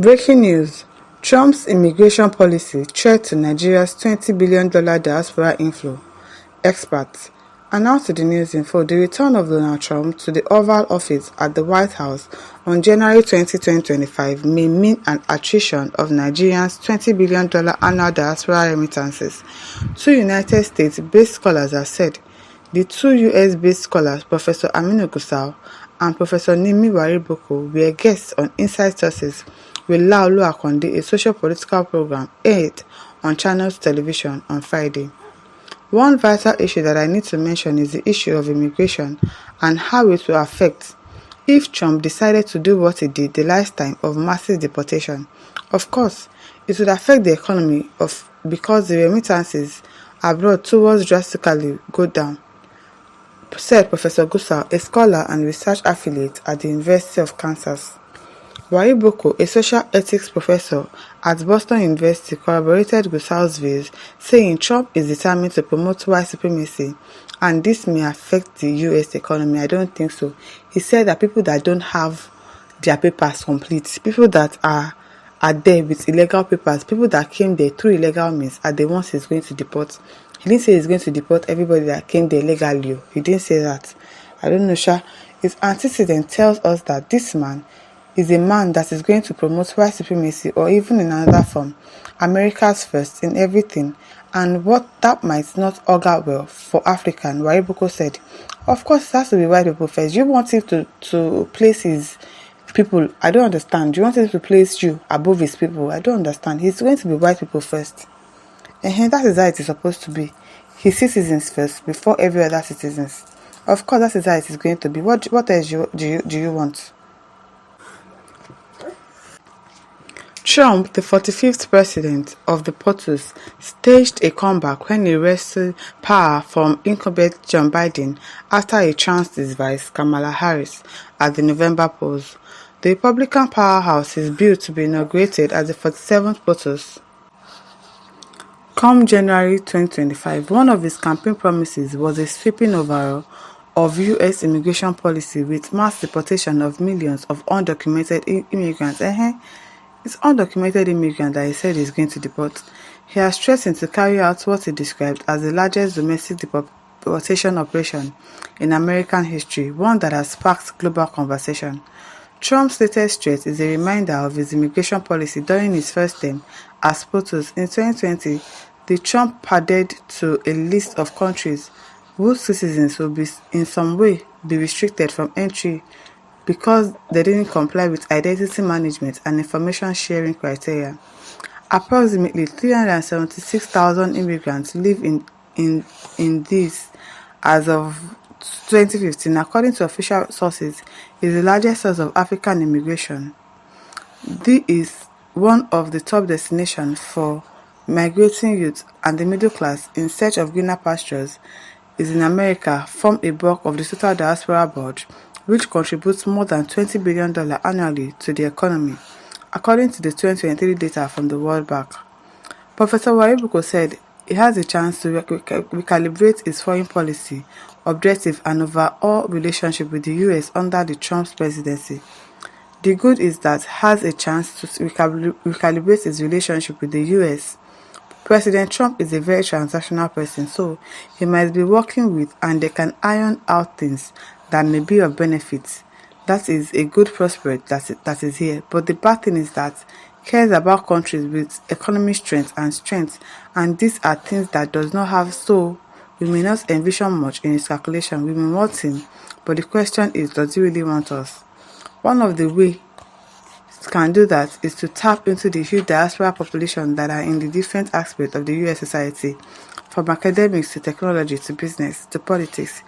Breaking news: Trump's immigration policy threat to Nigeria's $20 billion diaspora inflow. Experts. Announced to the news info, the return of Donald Trump to the Oval Office at the White House on January 20, 2025 may mean an attrition of Nigeria's $20 billion annual diaspora remittances. Two United States-based scholars have said. The two US-based scholars, Professor Aminu Gusau and Professor Nimi Wariboko, were guests on Inside Sources with Laolu Akonde, a socio-political program aired on Channels Television on Friday. One vital issue that I need to mention is the issue of immigration and how it will affect if Trump decided to do what he did the last time of massive deportation. Of course, it would affect the economy because the remittances abroad towards drastically go down, said Professor Gusau, a scholar and research affiliate at the University of Kansas. Wariboko, a social ethics professor at Boston University, corroborated Gusau's views, saying Trump is determined to promote white supremacy and this may affect the US economy. I don't think so. He said that people that don't have their papers complete, people that are there with illegal papers, people that came there through illegal means are the ones he's going to deport. He didn't say he's going to deport everybody that came there legally. He didn't say that. I don't know, Sha. His antecedent tells us that this man is a man that is going to promote white supremacy or even in another form, America's first in everything, and what that might not augur well for African, Wariboko said. Of course, it has to be white people first. You want him to place his people, I don't understand. You want him to place you above his people, I don't understand. He's going to be white people first. And that is how it is supposed to be. His citizens first before every other citizens. Of course, that is how it is going to be. What else do you want? Trump, the 45th president of the POTUS, staged a comeback when he wrested power from incumbent Joe Biden after he trounced his vice, Kamala Harris, at the November polls. The Republican powerhouse is built to be inaugurated as the 47th POTUS. Come January 2025, one of his campaign promises was a sweeping overhaul of U.S. immigration policy with mass deportation of millions of undocumented immigrants. It's undocumented immigrants that he said he's going to deport. He has threatened to carry out what he described as the largest domestic deportation operation in American history, one that has sparked global conversation. Trump's latest threat is a reminder of his immigration policy during his first term as POTUS. In 2020, the Trump added to a list of countries whose citizens will be in some way be restricted from entry because they didn't comply with identity management and information sharing criteria. Approximately 376,000 immigrants live in these as of 2015, according to official sources, is the largest source of African immigration. This is one of the top destinations for migrating youth and the middle class in search of greener pastures is in America, form a bulk of the total diaspora bulge, which contributes more than $20 billion annually to the economy, according to the 2023 data from the World Bank. Professor Wariboko said he has a chance to recalibrate his foreign policy objective and overall relationship with the US under the Trump presidency. The good is that has a chance to recalibrate his relationship with the US. President Trump is a very transactional person, so he might be working with and they can iron out things that may be of benefit. That is a good prospect that is here. But the bad thing is that cares about countries with economic strength, and these are things that does not have, so we may not envision much in his calculation. We may want him, but the question is, does he really want us? One of the ways can do that is to tap into the huge diaspora population that are in the different aspects of the US society, from academics to technology to business to politics.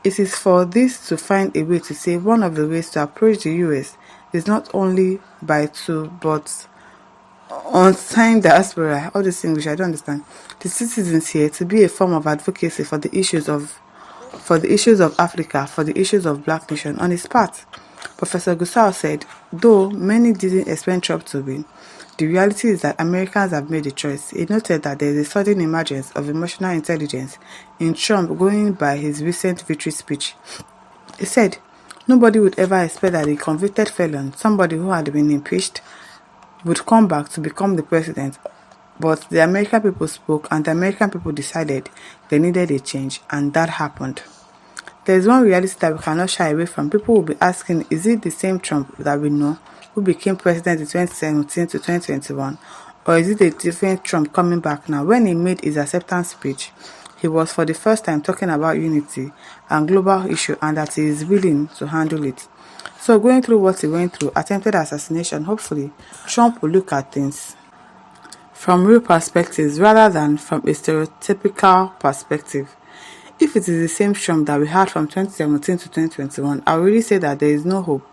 It is for this to find a way to say one of the ways to approach the US is not only by two, but on time diaspora, all this English I don't understand, the citizens here to be a form of advocacy for the issues of Africa, for the issues of Black nation. On his part, Professor Gusau said, though many didn't expect Trump to win, the reality is that Americans have made a choice. He noted that there is a sudden emergence of emotional intelligence in Trump going by his recent victory speech. He said, nobody would ever expect that a convicted felon, somebody who had been impeached, would come back to become the president. But the American people spoke, and the American people decided they needed a change, and that happened. There is one reality that we cannot shy away from. People will be asking, is it the same Trump that we know, who became president in 2017 to 2021, or is it a different Trump coming back now? When he made his acceptance speech, he was for the first time talking about unity and global issue, and that he is willing to handle it. So going through what he went through, attempted assassination, hopefully Trump will look at things from real perspectives rather than from a stereotypical perspective. If it is the same Trump that we had from 2017 to 2021, I will really say that there is no hope.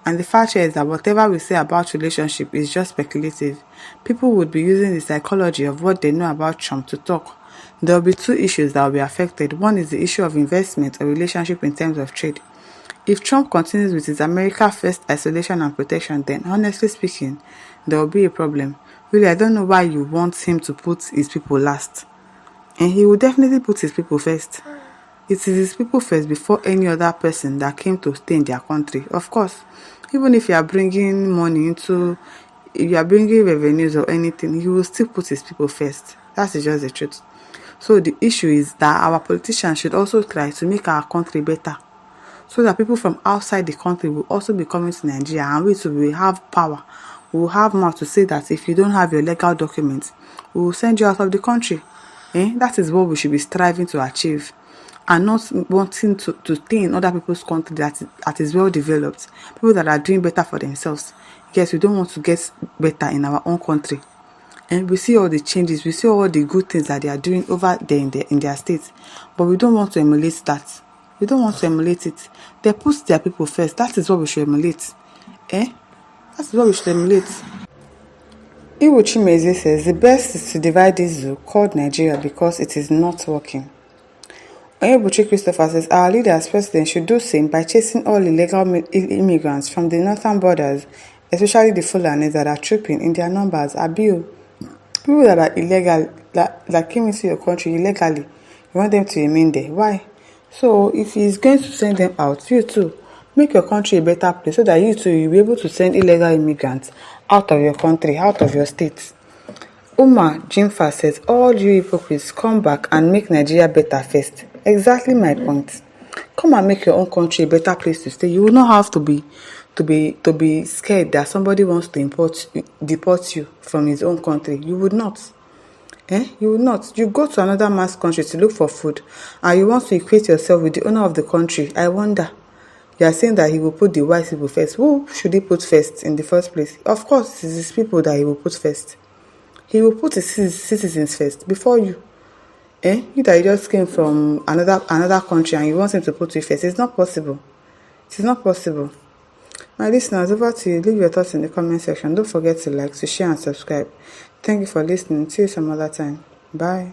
And the fact here is that whatever we say about relationship is just speculative. People would be using the psychology of what they know about Trump to talk. There will be two issues that will be affected. One is the issue of investment or relationship in terms of trade. If Trump continues with his America first isolation and protection, then honestly speaking, there will be a problem. Really, I don't know why you want him to put his people last. And he will definitely put his people first. It is his people first before any other person that came to stay in their country. Of course, even if you are bringing money into, if you are bringing revenues or anything, he will still put his people first. That's just the truth. So the issue is that our politicians should also try to make our country better, so that people from outside the country will also be coming to Nigeria, and we too will have power. We will have mouth to say that if you don't have your legal documents, we will send you out of the country. That is what we should be striving to achieve, and not wanting to stay in other people's country that is well developed, people that are doing better for themselves. Yes, we don't want to get better in our own country. And we see all the changes, we see all the good things that they are doing over there in their states, but we don't want to emulate that. We don't want to emulate it. They put their people first. That is what we should emulate. That is what we should emulate. Iwuchimeze says the best is to divide this zoo called Nigeria because it is not working. Onyebuchi Christopher says our leader as president should do same by chasing all illegal immigrants from the northern borders, especially the Fulanis that are trooping in their numbers. People that are illegal, that came into your country illegally, you want them to remain there. Why? So if he's going to send them out, you too, make your country a better place so that you too will be able to send illegal immigrants out of your country, out of your state. Umar Jimfa says, all you hypocrites, come back and make Nigeria better first. Exactly my point. Come and make your own country a better place to stay. You will not have to be scared that somebody wants to deport you from his own country. You would not. You will not. You go to another man's country to look for food, and you want to equate yourself with the owner of the country. I wonder. You are saying that he will put the white people first. Who should he put first in the first place? Of course, it is his people that he will put first. He will put his citizens first before you. You that you just came from another country and you want him to put you first. It's not possible. It is not possible. My listeners, over to you. Leave your thoughts in the comment section. Don't forget to like, to share and subscribe. Thank you for listening. See you some other time. Bye.